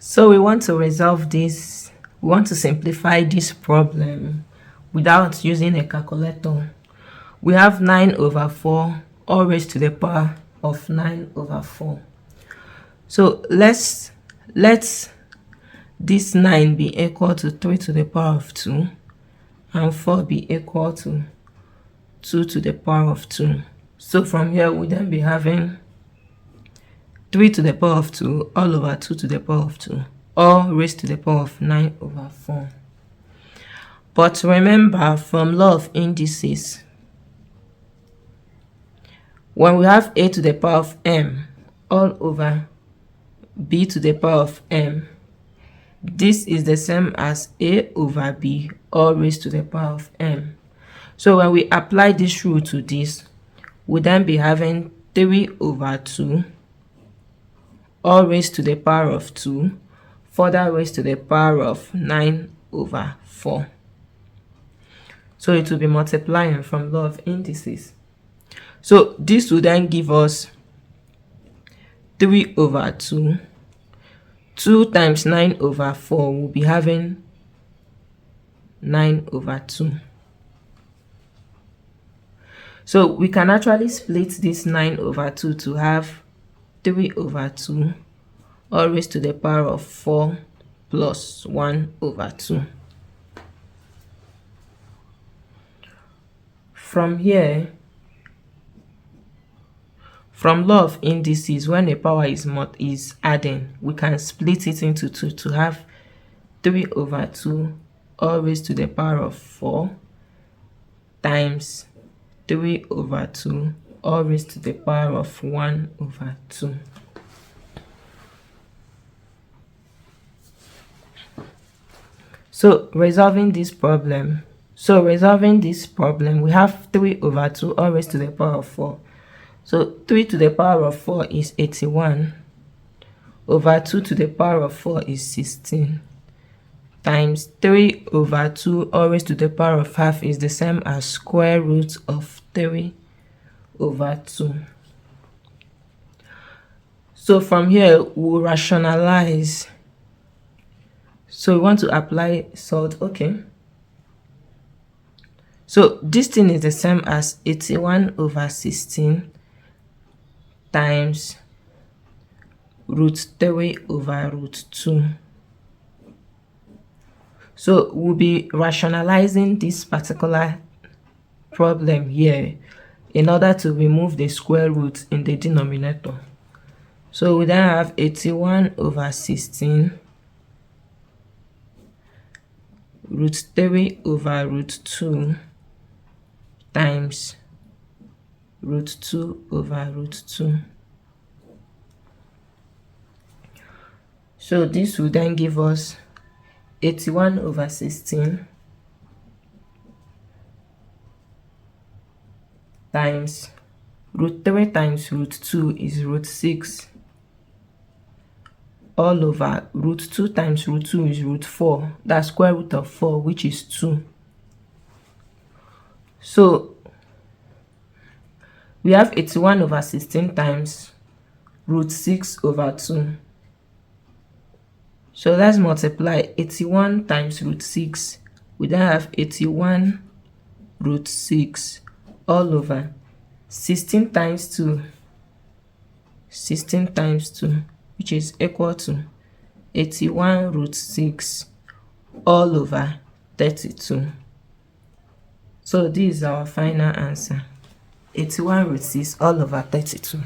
So we want to resolve this, we want to simplify this problem without using a calculator. We have 9 over 4 all raised to the power of 9 over 4. So let this 9 be equal to 3 to the power of 2 and 4 be equal to 2 to the power of 2. So from here we then be having 3 to the power of 2 all over 2 to the power of 2, all raised to the power of 9 over 4. But remember, from law of indices, when we have a to the power of m all over b to the power of m, this is the same as a over b all raised to the power of m. So when we apply this rule to this, we then be having 3 over 2 all raised to the power of 2 further raised to the power of 9 over 4. So it will be multiplying from law of indices. So this will then give us 3 over 2. 2 times 9 over 4 will be having 9 over 2. So we can actually split this 9 over 2 to have 3 over 2 all raised to the power of 4 plus 1 over 2. From here, from law of indices, when a power is adding, we can split it into 2 to have 3 over 2 all raised to the power of 4 times 3 over 2 all raised to the power of 1 over 2. So resolving this problem, we have 3 over 2 all raised to the power of 4. So 3 to the power of 4 is 81 over 2 to the power of 4 is 16 times 3 over 2 all raised to the power of half is the same as square root of 3 over 2. So from here we'll rationalize. So we want to apply salt. Okay, so this thing is the same as 81 over 16 times root 3 over root 2. So we'll be rationalizing this particular problem here in order to remove the square root in the denominator. So we then have 81 over 16 root 3 over root 2 times root 2 over root 2. So this will then give us 81 over 16 times root 3 times root 2 is root 6 all over root 2 times root 2 is root 4. That's square root of 4, which is 2. So we have 81 over 16 times root 6 over 2. So let's multiply 81 times root 6. We then have 81 root 6 all over 16 times 2. 16 times 2, which is equal to 81 root 6 all over 32. So this is our final answer, 81 root 6 all over 32.